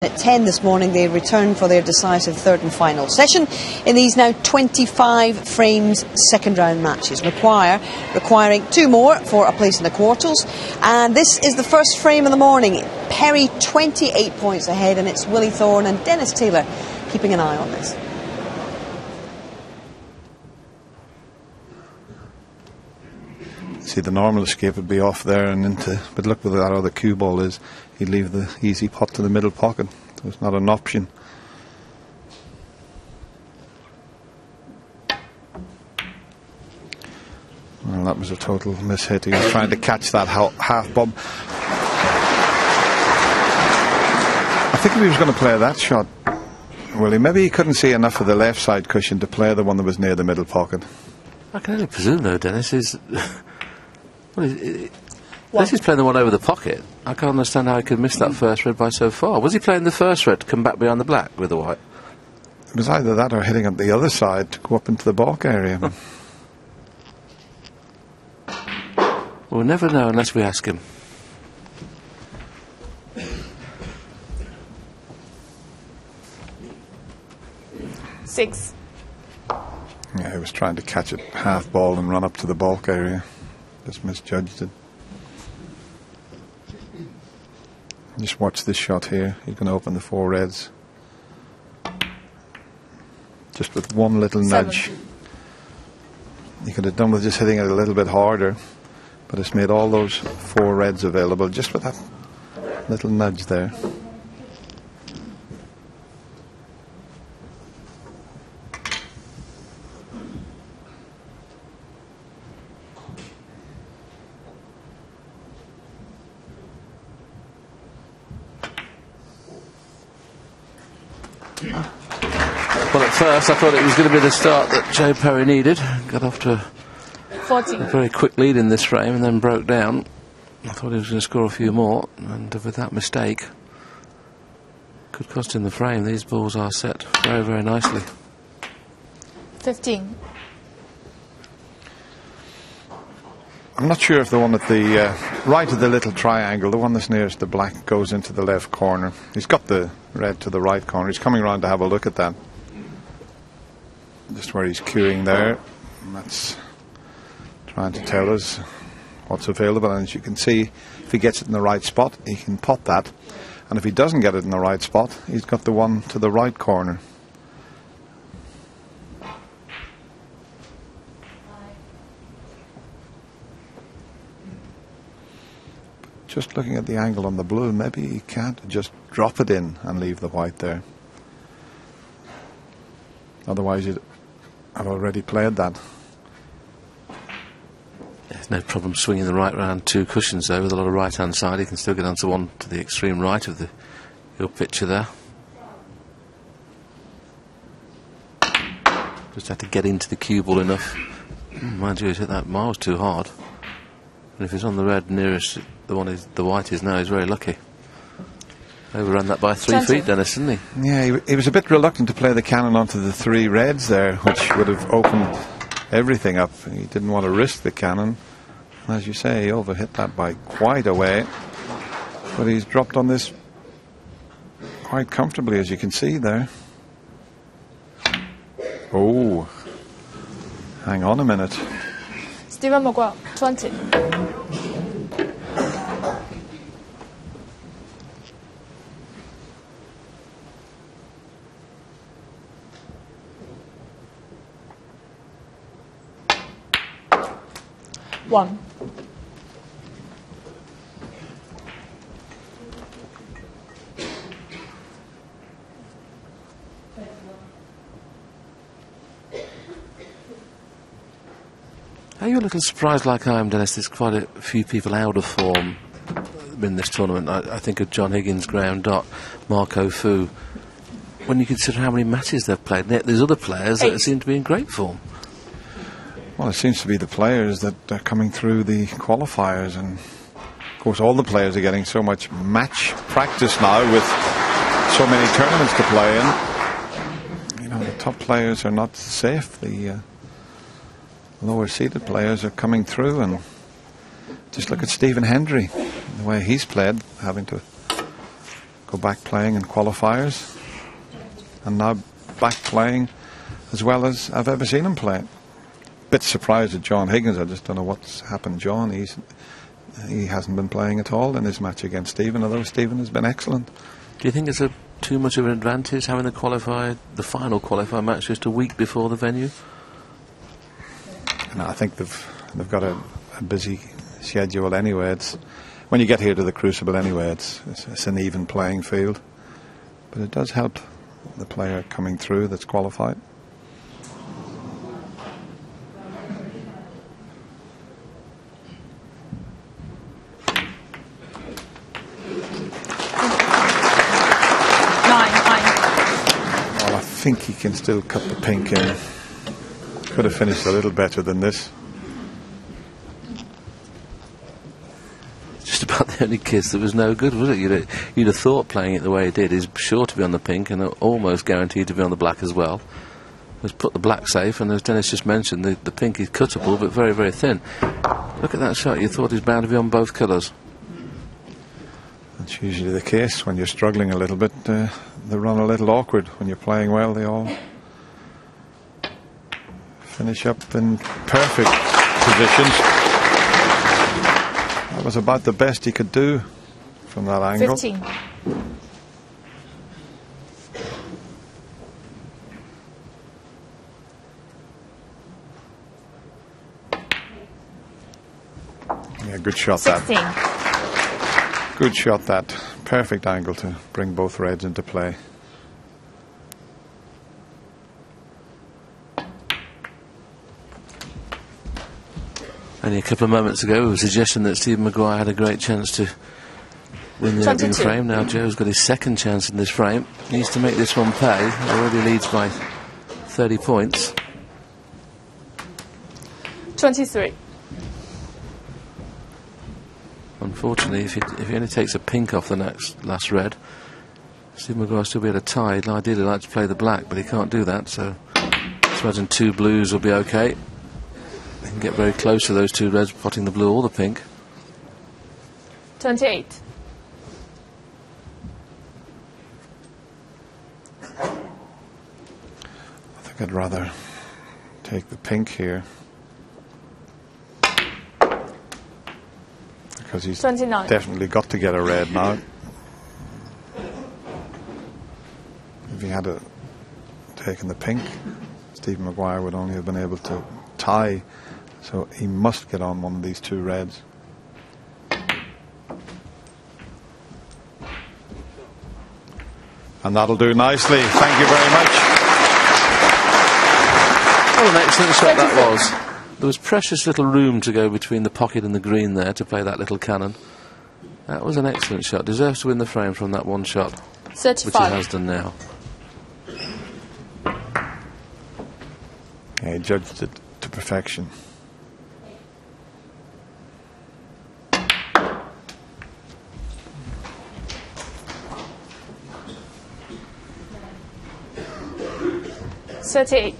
At 10 this morning, they return for their decisive third and final session in these now 25 frames second round matches. Requiring two more for a place in the quarters. And this is the first frame of the morning. Perry 28 points ahead, and it's Willie Thorne and Dennis Taylor keeping an eye on this. See, the normal escape would be off there and into, but look where that other cue ball is. He'd leave the easy pot to the middle pocket. So it's not an option. Well, that was a total mishit. He was trying to catch that half bob. I think if he was going to play that shot, well, maybe he couldn't see enough of the left side cushion to play the one that was near the middle pocket. I can only presume, though, Dennis, unless he's playing the one over the pocket, I can't understand how he could miss that first red by so far. Was he playing the first red to come back behind the black with the white? It was either that or hitting at the other side to go up into the balk area. We'll never know unless we ask him. Six. Yeah, he was trying to catch it half ball and run up to the balk area. Just misjudged it. Just watch this shot here. He's going to open the four reds. Just with one little nudge. He could have done with just hitting it a little bit harder, but it's made all those four reds available just with that little nudge there. Well, at first I thought it was going to be the start that Joe Perry needed. Got off to a very quick lead in this frame and then broke down. I thought he was going to score a few more, and with that mistake, could cost him the frame. These balls are set very, very nicely. 15. I'm not sure if the one at the right of the little triangle, the one that's nearest the black, goes into the left corner. He's got the red to the right corner. He's coming around to have a look at that. Just where he's cueing there. And that's trying to tell us what's available. And as you can see, if he gets it in the right spot, he can pot that. And if he doesn't get it in the right spot, he's got the one to the right corner. Just looking at the angle on the blue, maybe he can't just drop it in and leave the white there. Otherwise, he'd have already played that. There's no problem swinging the right round two cushions though, with a lot of right hand side. He can still get onto one to the extreme right of your picture there. Just had to get into the cue ball enough. Mind you, he's hit that miles too hard. And if he's on the red nearest the white is now, he's very lucky. Overran that by 3 feet, Dennis, didn't he? Yeah, he was a bit reluctant to play the cannon onto the three reds there, which would have opened everything up. He didn't want to risk the cannon. And as you say, he overhit that by quite a way. But he's dropped on this quite comfortably, as you can see there. Oh, hang on a minute. Stephen McGuire, 20. One. Are you a little surprised like I am, Dennis? There's quite a few people out of form in this tournament. I think of John Higgins, Graham Dott, Marco Fu. When you consider how many matches they've played, there's other players that seem to be in great form. Well, it seems to be the players that are coming through the qualifiers, and of course all the players are getting so much match practice now with so many tournaments to play in. You know, the top players are not safe. The lower seeded players are coming through, and just look at Stephen Hendry, the way he's played, having to go back playing in qualifiers, and now back playing as well as I've ever seen him play. Bit surprised at John Higgins. I just don't know what's happened. John, he hasn't been playing at all in his match against Stephen, although Stephen has been excellent. Do you think it's too much of an advantage having the final qualifier match just a week before the venue? No, I think they've got a busy schedule anyway. When you get here to the Crucible anyway, it's an even playing field, but it does help the player coming through that's qualified. Well, I think he can still cut the pink in. Could have finished a little better than this. Just about the only kiss that was no good, was it? You'd have thought playing it the way he did, he's sure to be on the pink and almost guaranteed to be on the black as well. He's put the black safe, and as Dennis just mentioned, the pink is cuttable but very, very thin. Look at that shot. You thought he's bound to be on both colours. That's usually the case when you're struggling a little bit. They run a little awkward. When you're playing well, they all finish up in perfect positions. That was about the best he could do from that angle. 15. Yeah, good shot 16. that. Good shot that. Perfect angle to bring both reds into play. Only a couple of moments ago we were suggesting that Stephen Maguire had a great chance to win the opening frame. Now Joe's got his second chance in this frame. He needs to make this one pay. He already leads by 30 points. 23. Unfortunately, if he only takes a pink off the last red, Stephen Maguire will still be able to tie. He'd ideally like to play the black, but he can't do that, so I imagine 2 blues will be okay. They can get very close to those 2 reds, potting the blue or the pink. 28. I think I'd rather take the pink here, because he's 29. definitely got to get a red now. If he had taken the pink, Stephen Maguire would only have been able to tie, so he must get on one of these 2 reds. And that'll do nicely. Thank you very much. What an excellent shot that was. There was precious little room to go between the pocket and the green there to play that little cannon. That was an excellent shot. Deserves to win the frame from that one shot, 35. which he has done now. Yeah, he judged it to perfection. $38.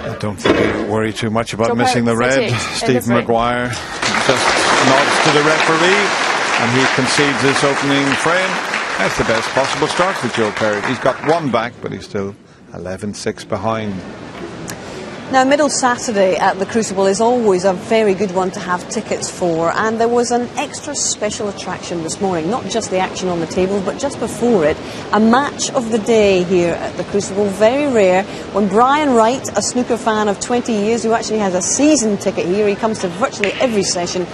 I don't think I worry too much about Joe missing the Perry, red. 38, Stephen Maguire just nods to the referee and he concedes his opening frame. That's the best possible start for Joe Perry. He's got 1 back, but he's still 11-6 behind. Now, Middle Saturday at the Crucible is always a very good one to have tickets for, and there was an extra special attraction this morning, not just the action on the table, but just before it, a match of the day here at the Crucible. Very rare, when Brian Wright, a snooker fan of 20 years, who actually has a season ticket here, he comes to virtually every session,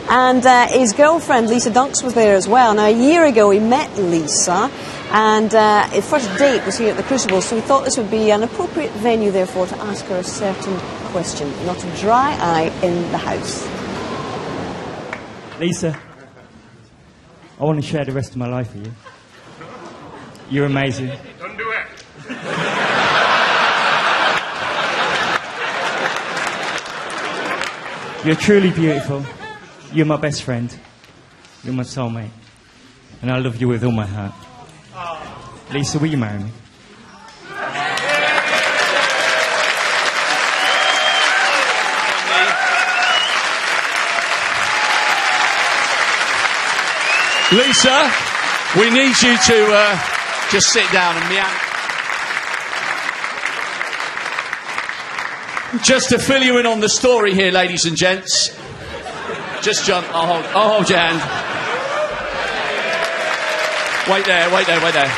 and his girlfriend Lisa Dunks was there as well. Now, a year ago he met Lisa, and his first date was here at the Crucible, so we thought this would be an appropriate venue, therefore, to ask her a certain question. Not a dry eye in the house. Lisa, I want to share the rest of my life with you. You're amazing. Don't do it. You're truly beautiful. You're my best friend. You're my soulmate. And I love you with all my heart. Lisa, will you marry me? Lisa, we need you to just sit down and meow. Just to fill you in on the story here, ladies and gents. Just jump. I'll hold your hand. Wait there.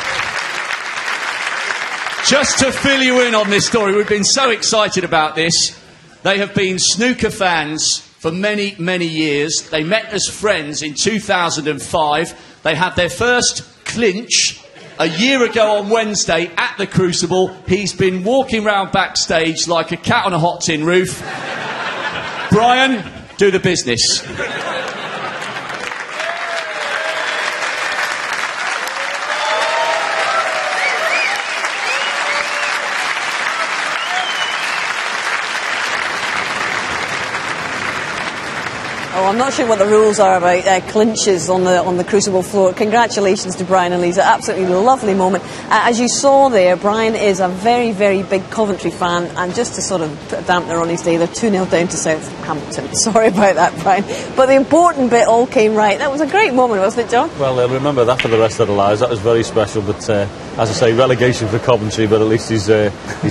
Just to fill you in on this story, we've been so excited about this. They have been snooker fans for many, many years. They met as friends in 2005. They had their first clinch a year ago on Wednesday at the Crucible. He's been walking round backstage like a cat on a hot tin roof. Brian, do the business. Oh, I'm not sure what the rules are about clinches on the Crucible floor. Congratulations to Brian and Lisa. Absolutely lovely moment. As you saw there, Brian is a very, very big Coventry fan, and just to sort of put a dampener on his day, they're 2-0 down to Southampton. Sorry about that, Brian. But the important bit all came right. That was a great moment, wasn't it, John? Well, they'll remember that for the rest of their lives. That was very special. But as I say, relegation for Coventry, but at least he's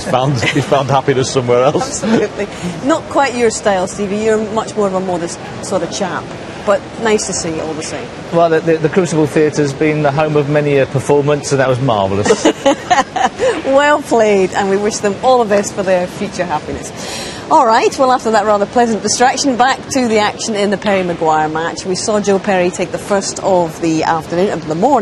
found happiness somewhere else. Absolutely. Not quite your style, Stevie. You're much more of a modest sort of chap, but nice to see it all the same. Well, the Crucible Theatre's been the home of many a performance, and that was marvellous. Well played, and we wish them all the best for their future happiness. All right, well, after that rather pleasant distraction, back to the action in the Perry-Maguire match. We saw Joe Perry take the first of the afternoon, of the morning.